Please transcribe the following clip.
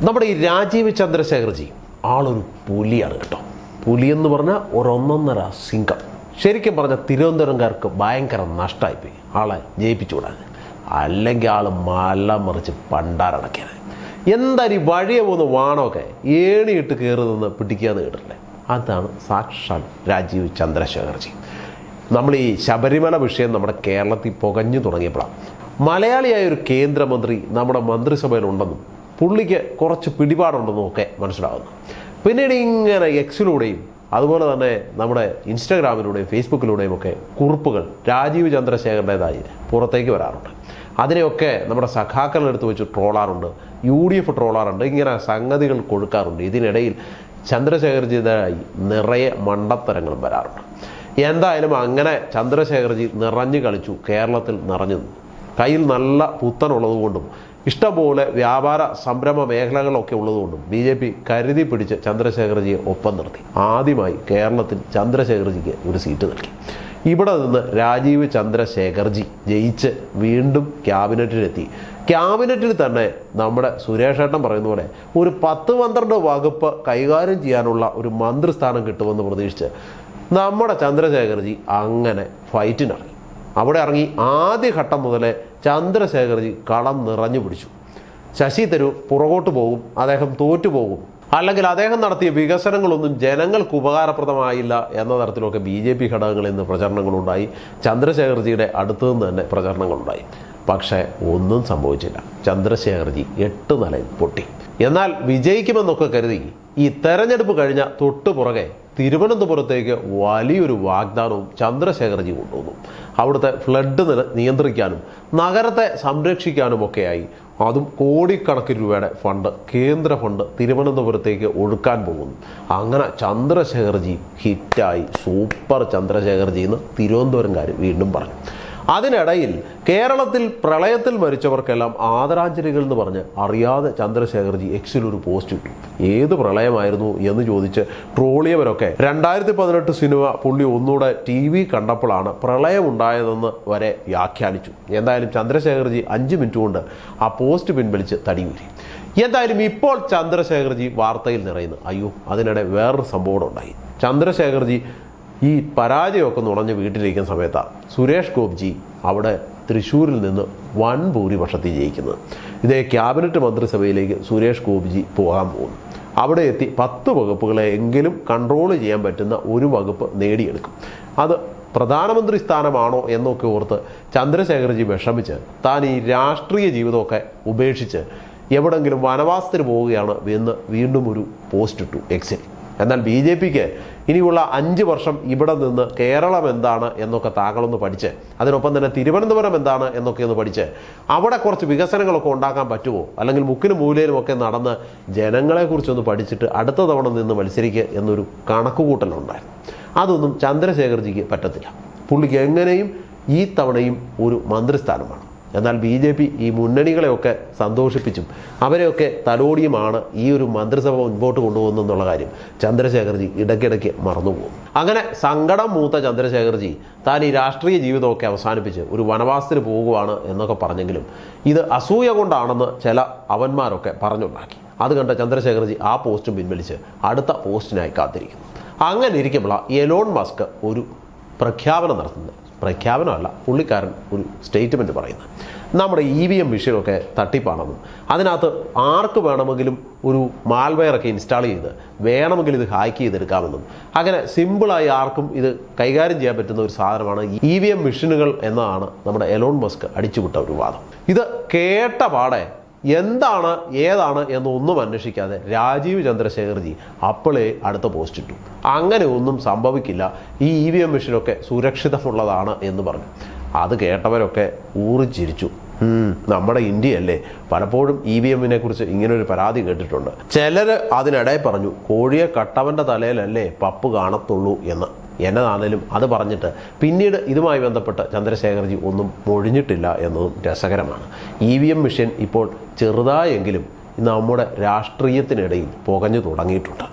നമ്മുടെ ഈ രാജീവ് ചന്ദ്രശേഖർജി ആളൊരു പുലിയാണ് കേട്ടോ. പുലിയെന്ന് പറഞ്ഞാൽ ഒരൊന്നൊന്നര സിംഗം. ശരിക്കും പറഞ്ഞാൽ തിരുവനന്തപുരംകാർക്ക് ഭയങ്കര നഷ്ടമായിപ്പോയി ആളെ ജയിപ്പിച്ചുകൂടാൻ. അല്ലെങ്കിൽ ആൾ മല മറിച്ച് പണ്ടാരടക്കിയത്. എന്തായാലും ഈ വഴിയെ പോകുന്ന വാണമൊക്കെ ഏണിയിട്ട് കയറി നിന്ന് പിടിക്കുകയെന്ന് കേട്ടിട്ടില്ലേ? അതാണ് സാക്ഷാൽ രാജീവ് ചന്ദ്രശേഖർജി. നമ്മൾ ഈ ശബരിമല വിഷയം നമ്മുടെ കേരളത്തിൽ പുകഞ്ഞു തുടങ്ങിയപ്പോഴാണ് മലയാളിയായ ഒരു കേന്ദ്രമന്ത്രി നമ്മുടെ മന്ത്രിസഭയിലുണ്ടെന്നും പുള്ളിക്ക് കുറച്ച് പിടിപാടുണ്ടെന്നും ഒക്കെ മനസ്സിലാകുന്നു. പിന്നീട് ഇങ്ങനെ എക്സിലൂടെയും അതുപോലെ തന്നെ നമ്മുടെ ഇൻസ്റ്റാഗ്രാമിലൂടെയും ഫേസ്ബുക്കിലൂടെയും ഒക്കെ കുറിപ്പുകൾ രാജീവ് ചന്ദ്രശേഖരൻ്റേതായി പുറത്തേക്ക് വരാറുണ്ട്. അതിനെയൊക്കെ നമ്മുടെ സഖാക്കളെടുത്ത് വെച്ച് ട്രോളാറുണ്ട്, UDF ട്രോളാറുണ്ട്, ഇങ്ങനെ സംഗതികൾ കൊടുക്കാറുണ്ട്. ഇതിനിടയിൽ ചന്ദ്രശേഖർജിയുടേതായി നിറയെ മണ്ടത്തരങ്ങളും വരാറുണ്ട്. എന്തായാലും അങ്ങനെ ചന്ദ്രശേഖർജി നിറഞ്ഞു കളിച്ചു, കേരളത്തിൽ നിറഞ്ഞു നിന്നു. കയ്യിൽ നല്ല പുത്തനുള്ളതുകൊണ്ടും ഇഷ്ടംപോലെ വ്യാപാര സംരംഭ മേഖലകളൊക്കെ ഉള്ളതുകൊണ്ടും BJP കരുതി പിടിച്ച് ചന്ദ്രശേഖർജിയെ ഒപ്പം നിർത്തി. ആദ്യമായി കേരളത്തിൽ ചന്ദ്രശേഖർജിക്ക് ഒരു സീറ്റ് നൽകി. ഇവിടെ നിന്ന് രാജീവ് ചന്ദ്രശേഖർജി ജയിച്ച് വീണ്ടും ക്യാബിനറ്റിലെത്തി. ക്യാബിനറ്റിൽ തന്നെ നമ്മുടെ സുരേഷ് ഏട്ടൻ പറയുന്ന പോലെ ഒരു 10-12 വകുപ്പ് കൈകാര്യം ചെയ്യാനുള്ള ഒരു മന്ത്രിസ്ഥാനം കിട്ടുമെന്ന് പ്രതീക്ഷിച്ച് നമ്മുടെ ചന്ദ്രശേഖർജി അങ്ങനെ ഫൈറ്റിനിറങ്ങി. അവിടെ ഇറങ്ങി ആദ്യഘട്ടം മുതലേ ചന്ദ്രശേഖർജി കളം നിറഞ്ഞു പിടിച്ചു. ശശി തരൂർ പുറകോട്ട് പോകും, അദ്ദേഹം തോറ്റുപോകും, അല്ലെങ്കിൽ അദ്ദേഹം നടത്തിയ വികസനങ്ങളൊന്നും ജനങ്ങൾക്ക് ഉപകാരപ്രദമായില്ല എന്ന തരത്തിലൊക്കെ BJP ഘടകങ്ങളിൽ നിന്ന് പ്രചരണങ്ങളുണ്ടായി. ചന്ദ്രശേഖർജിയുടെ അടുത്തു നിന്ന് തന്നെ പ്രചരണങ്ങളുണ്ടായി. പക്ഷേ ഒന്നും സംഭവിച്ചില്ല. ചന്ദ്രശേഖർജി 8 നിലയിൽ പൊട്ടി. എന്നാൽ വിജയിക്കുമെന്നൊക്കെ കരുതി ഈ തെരഞ്ഞെടുപ്പ് കഴിഞ്ഞ തൊട്ടു പുറകെ തിരുവനന്തപുരത്തേക്ക് വലിയൊരു വാഗ്ദാനവും ചന്ദ്രശേഖർജി കൊണ്ടുവന്നു. അവിടുത്തെ ഫ്ലഡ് നിയന്ത്രിക്കാനും നഗരത്തെ സംരക്ഷിക്കാനുമൊക്കെയായി അതും കോടിക്കണക്കിന് രൂപയുടെ ഫണ്ട്, കേന്ദ്ര ഫണ്ട് തിരുവനന്തപുരത്തേക്ക് ഒഴുക്കാൻ പോകുന്നു. അങ്ങനെ ചന്ദ്രശേഖർജി ഹിറ്റായി, സൂപ്പർ ചന്ദ്രശേഖർജി എന്ന് തിരുവനന്തപുരംകാർ വീണ്ടും പറഞ്ഞു. അതിനിടയിൽ കേരളത്തിൽ പ്രളയത്തിൽ മരിച്ചവർക്കെല്ലാം ആദരാഞ്ജലികൾ എന്ന് പറഞ്ഞ് അറിയാതെ ചന്ദ്രശേഖർജി എക്സിലൊരു പോസ്റ്റ് ഇട്ടു. ഏത് പ്രളയമായിരുന്നു എന്ന് ചോദിച്ച് ട്രോളിയവരൊക്കെ 2018 സിനിമ പുള്ളി ഒന്നുകൂടെ TV കണ്ടപ്പോഴാണ് പ്രളയമുണ്ടായതെന്ന് വരെ വ്യാഖ്യാനിച്ചു. എന്തായാലും ചന്ദ്രശേഖർജി 5 മിനിറ്റ് കൊണ്ട് ആ പോസ്റ്റ് പിൻവലിച്ച് തടിയൂരി. എന്തായാലും ഇപ്പോൾ ചന്ദ്രശേഖർജി വാർത്തയിൽ നിറയുന്നു. അയ്യോ, അതിനിടെ വേറൊരു സംഭവം ഉണ്ടായി. ചന്ദ്രശേഖർജി ഈ പരാജയമൊക്കെ നുണഞ്ഞ് വീട്ടിലിരിക്കുന്ന സമയത്താണ് സുരേഷ് ഗോപി അവിടെ തൃശ്ശൂരിൽ നിന്ന് വൻ ഭൂരിപക്ഷത്തിൽ ജയിക്കുന്നത്. ഇതേ ക്യാബിനറ്റ് മന്ത്രിസഭയിലേക്ക് സുരേഷ് ഗോപി പോകാൻ പോകുന്നു. അവിടെ എത്തി 10 വകുപ്പുകളെ എങ്കിലും കൺട്രോൾ ചെയ്യാൻ പറ്റുന്ന ഒരു വകുപ്പ് നേടിയെടുക്കും. അത് പ്രധാനമന്ത്രി സ്ഥാനമാണോ എന്നൊക്കെ ഓർത്ത് ചന്ദ്രശേഖർജി വിഷമിച്ച് താൻ ഈ രാഷ്ട്രീയ ജീവിതമൊക്കെ ഉപേക്ഷിച്ച് എവിടെങ്കിലും വനവാസത്തിന് പോവുകയാണ് എന്ന് വീണ്ടും ഒരു പോസ്റ്റ് ഇട്ടു എക്സിൽ. എന്നാൽ BJPക്ക് ഇനിയുള്ള 5 വർഷം ഇവിടെ നിന്ന് കേരളം എന്താണ് എന്നൊക്കെ താങ്കളൊന്ന് പഠിച്ച്, അതിനൊപ്പം തന്നെ തിരുവനന്തപുരം എന്താണ് എന്നൊക്കെ ഒന്ന് പഠിച്ച് അവിടെ കുറച്ച് വികസനങ്ങളൊക്കെ ഉണ്ടാക്കാൻ പറ്റുമോ, അല്ലെങ്കിൽ മുക്കിനും മൂലയിലും ഒക്കെ നടന്ന് ജനങ്ങളെക്കുറിച്ചൊന്ന് പഠിച്ചിട്ട് അടുത്ത തവണ നിന്ന് മത്സരിക്കുക എന്നൊരു കണക്കുകൂട്ടലുണ്ടായിരുന്നു. അതൊന്നും ചന്ദ്രശേഖർജിക്ക് പറ്റത്തില്ല. പുള്ളിക്ക് എങ്ങനെയും ഈ തവണയും ഒരു മന്ത്രിസ്ഥാനമാണ്. എന്നാൽ BJP ഈ മുന്നണികളെയൊക്കെ സന്തോഷിപ്പിച്ചും അവരെയൊക്കെ തലോടിയുമാണ് ഈ ഒരു മന്ത്രിസഭ മുൻപോട്ട് കൊണ്ടുപോകുന്നെന്നുള്ള കാര്യം ചന്ദ്രശേഖർജി ഇടയ്ക്കിടയ്ക്ക് മറന്നുപോകും. അങ്ങനെ സങ്കടം മൂത്ത ചന്ദ്രശേഖർജി താൻ ഈ രാഷ്ട്രീയ ജീവിതമൊക്കെ അവസാനിപ്പിച്ച് ഒരു വനവാസത്തിന് പോകുകയാണ് എന്നൊക്കെ പറഞ്ഞെങ്കിലും ഇത് അസൂയ കൊണ്ടാണെന്ന് ചില അവന്മാരൊക്കെ പറഞ്ഞുണ്ടാക്കി. അത് കണ്ട ചന്ദ്രശേഖർജി ആ പോസ്റ്റും പിൻവലിച്ച് അടുത്ത പോസ്റ്റിനായി കാത്തിരിക്കുന്നു. അങ്ങനെ ഇരിക്കുമ്പോഴാണ് എലോൺ മസ്ക് ഒരു പ്രഖ്യാപനം നടത്തുന്നത്. പ്രഖ്യാപനമല്ല, പുള്ളിക്കാരൻ ഒരു സ്റ്റേറ്റ്മെൻറ്റ് പറയുന്നത് നമ്മുടെ EVM മെഷീനൊക്കെ തട്ടിപ്പാണെന്നും അതിനകത്ത് ആർക്ക് വേണമെങ്കിലും ഒരു മാൽവെയറൊക്കെ ഇൻസ്റ്റാൾ ചെയ്ത് വേണമെങ്കിൽ ഇത് ഹാക്ക് ചെയ്തെടുക്കാമെന്നും അങ്ങനെ സിമ്പിളായി ആർക്കും ഇത് കൈകാര്യം ചെയ്യാൻ പറ്റുന്ന ഒരു സാധനമാണ് EVM മെഷീനുകൾ എന്നതാണ് നമ്മുടെ എലോൺ മസ്ക് അടിച്ചുവിട്ട ഒരു വാദം. ഇത് കേട്ട പാടെ എന്താണ് ഏതാണ് എന്നൊന്നും അന്വേഷിക്കാതെ രാജീവ് ചന്ദ്രശേഖർജി അപ്പോഴേ അടുത്ത പോസ്റ്റ് ഇട്ടു. അങ്ങനെ ഒന്നും സംഭവിക്കില്ല, ഈ EVM മെഷീനൊക്കെ സുരക്ഷിതമുള്ളതാണ് എന്ന് പറഞ്ഞു. അത് കേട്ടവരൊക്കെ ഊറിച്ചിരിച്ചു. നമ്മുടെ ഇന്ത്യയല്ലേ, പലപ്പോഴും EVMനെ കുറിച്ച് ഇങ്ങനൊരു പരാതി കേട്ടിട്ടുണ്ട്. ചിലർ അതിനിടെ പറഞ്ഞു കോഴിയെ കട്ടവൻ്റെ തലയിലല്ലേ പപ്പ് കാണത്തുള്ളൂ എന്ന്. എന്നതാണേലും അത് പറഞ്ഞിട്ട് പിന്നീട് ഇതുമായി ബന്ധപ്പെട്ട് ചന്ദ്രശേഖർജി ഒന്നും മൊഴിഞ്ഞിട്ടില്ല എന്നതും രസകരമാണ്. EVM മെഷീൻ ഇപ്പോൾ ചെറുതായെങ്കിലും നമ്മുടെ രാഷ്ട്രീയത്തിനിടയിൽ പുകഞ്ഞു തുടങ്ങിയിട്ടുണ്ട്.